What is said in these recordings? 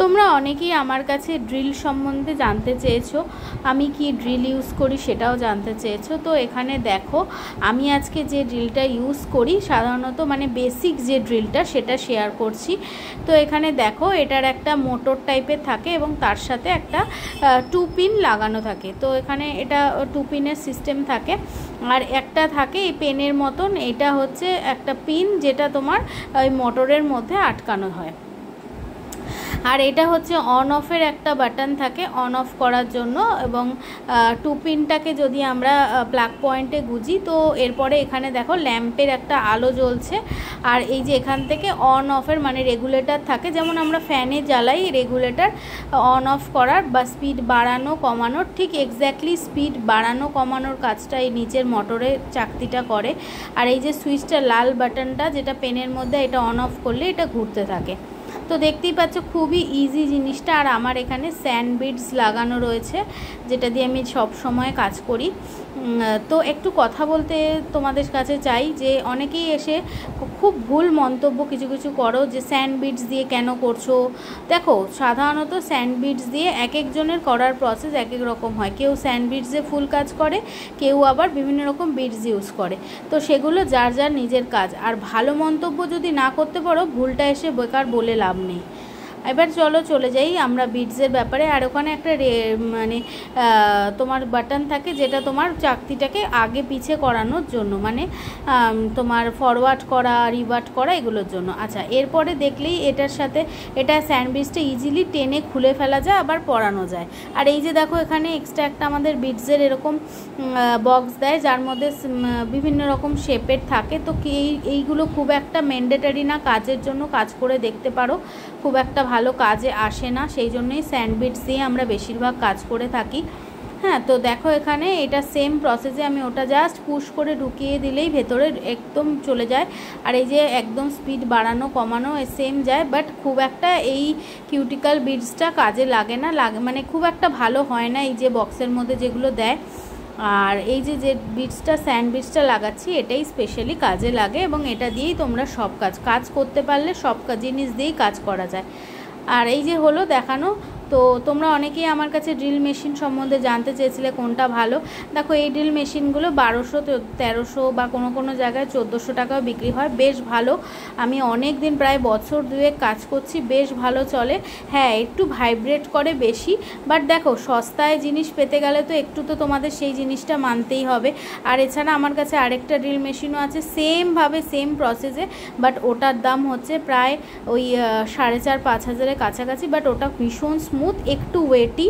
তোমরা অনেকেই আমার কাছে ড্রিল সম্বন্ধে জানতে চেয়েছো, আমি কি ড্রিল ইউজ করি সেটাও জানতে চেয়েছো। তো এখানে দেখো আমি আজকে যে ড্রিলটা ইউজ করি সাধারণত মানে বেসিক যে ড্রিলটা সেটা শেয়ার করছি। তো এখানে দেখো এটার একটা মোটর টাইপের থাকে এবং তার সাথে একটা 2 পিন লাগানো থাকে। তো এখানে এটা 2 পিনের সিস্টেম থাকে, আর একটা থাকে এই পেনের মতন, এটা হচ্ছে একটা পিন যেটা তোমার ওই মোটরের মধ্যে আটকানো হয়। আর এটা হচ্ছে অন অফের একটা বাটন থাকে অন অফ করার জন্য, এবং 2 পিনটাকে যদি আমরা প্লাগ পয়েন্টে গুঁজি তো এরপরে এখানে দেখো ল্যাম্পের একটা আলো জ্বলছে। আর এই যে এখান থেকে অন অফের মানে রেগুলেটর থাকে, যেমন আমরা ফ্যানে জ্বালাই রেগুলেটর অন অফ করার বা স্পিড বাড়ানো কমানোর, ঠিক এক্স্যাক্টলি স্পিড বাড়ানো কমানোর কাজটা এই নিচের মোটরের চাকতিটা করে। আর এই যে সুইচটা লাল বাটনটা যেটা পেনের মধ্যে, এটা অন অফ করলে এটা ঘুরতে থাকে। তো দেখতেই পাচ্ছ খুবই ইজি জিনিসটা। আর আমার এখানে স্যান্ড বিডস লাগানো রয়েছে যেটা দিয়ে আমি সব সময় কাজ করি। তো একটু কথা বলতে তোমাদের কাছে চাই যে অনেকেই এসে খুব ভুল মন্তব্য কিছু কিছু করো যে স্যান্ড বিডস দিয়ে কেন করছো। দেখো সাধারণত স্যান্ড বিডস দিয়ে এক একজনের করার প্রসেস এক এক রকম হয়, কেউ স্যান্ড বিডস দিয়ে ফুল কাজ করে, কেউ আবার বিভিন্ন রকম বিডস ইউজ করে। তো সেগুলো যার যার নিজের কাজ। আর ভালো মন্তব্য যদি না করতে পারো ভুলটা এসে বেকার বলে লাভ নেই। এবার চলে যাই আমরা বিডসের ব্যাপারে। আর ওখানে একটা মানে তোমার বাটন থাকে যেটা তোমার চাকতিটাকে আগে পিছে করানোর জন্য, মানে তোমার ফরওয়ার্ড করা রিভার্ট করা এগুলোর জন্য। আচ্ছা, এরপরে দেখলেই এটার সাথে এটা স্যান্ডউইচটা ইজিলি টেনে খুলে ফেলা যায়, আবার পরানো যায়। আর এই যে দেখো এখানে এক্সট্রা একটা আমাদের বিডসের এরকম বক্স দেয় যার মধ্যে বিভিন্ন রকম শেপের থাকে। তো এইগুলো খুব একটা ম্যান্ডেটারি না, কাজের জন্য কাজ করে দেখতে পারো, খুব একটা ভালো কাজে আসে না, সেই জন্যই স্যান্ড বিডস দিয়ে আমরা বেশিরভাগ কাজ করে থাকি। হ্যাঁ, তো দেখো এখানে এটা সেম প্রসেসে আমি ওটা জাস্ট পুশ করে ঢুকিয়ে দিলেই ভেতরে একদম চলে যায়। আর এই যে একদম স্পিড বাড়ানো কমানো সেম যায়, বাট খুব একটা এই কিউটিক্যাল বিডসটা কাজে লাগে না, মানে খুব একটা ভালো হয় না এই যে বক্সের মধ্যে যেগুলো দেয়। আর এই যে বিডসটা স্যান্ড বিডসটা লাগাচ্ছি এটাই স্পেশালি কাজে লাগে, এবং এটা দিয়েই তোমরা সব কাজ করতে পারলে সব জিনিস দিয়েই কাজ করা যায়। আর এই যে হলো দেখানো। তো তোমরা অনেকেই আমার কাছে ড্রিল মেশিন সম্বন্ধে জানতে চেয়েছিলে কোনটা ভালো। দেখো এই ড্রিল মেশিনগুলো 1200 1300 বা কোনো জায়গায় 1400 টাকাও বিক্রি হয়, বেশ ভালো। আমি অনেক দিন প্রায় বছর দুয়েক কাজ করছি, বেশ ভালো চলে। হ্যাঁ, একটু ভাইব্রেট করে বেশি, বাট দেখো সস্তায় জিনিস পেতে গেলে তো একটু তো তোমাদের সেই জিনিসটা মানতেই হবে। আর এছাড়া আমার কাছে আরেকটা ড্রিল মেশিনও আছে সেমভাবে সেম প্রসেসে, বাট ওটার দাম হচ্ছে প্রায় ওই 4500-5 হাজারের কাছাকাছি। বাট ওটা ভীষণ স্মুথ, একটু ওয়েটি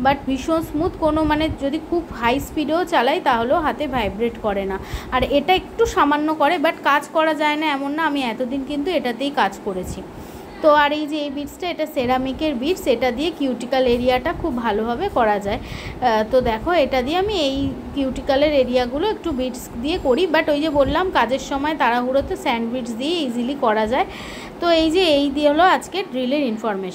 বাট ভীষণ স্মুথ, কোনো মানে যদি খুব হাই স্পিডেও চালাই তাহলেও হাতে ভাইব্রেট করে না। আর এটা একটু সামান্য করে, বাট কাজ করা যায় না এমন না, আমি এতদিন কিন্তু এটাতেই কাজ করেছি। তো আর এই যে এই বিডসটা এটা সেরামিকের বিডস, এটা দিয়ে কিউটিক্যাল এরিয়াটা খুব ভালোভাবে করা যায়। তো দেখো এটা দিয়ে আমি এই কিউটিক্যালের এরিয়াগুলো একটু বিডস দিয়ে করি, বাট ওই যে বললাম কাজের সময় তাড়াহুড়োতে স্যান্ড বিডস দিয়ে ইজিলি করা যায়। তো এই যে এই দিয়ে হলো আজকে ড্রিলের ইনফরমেশন।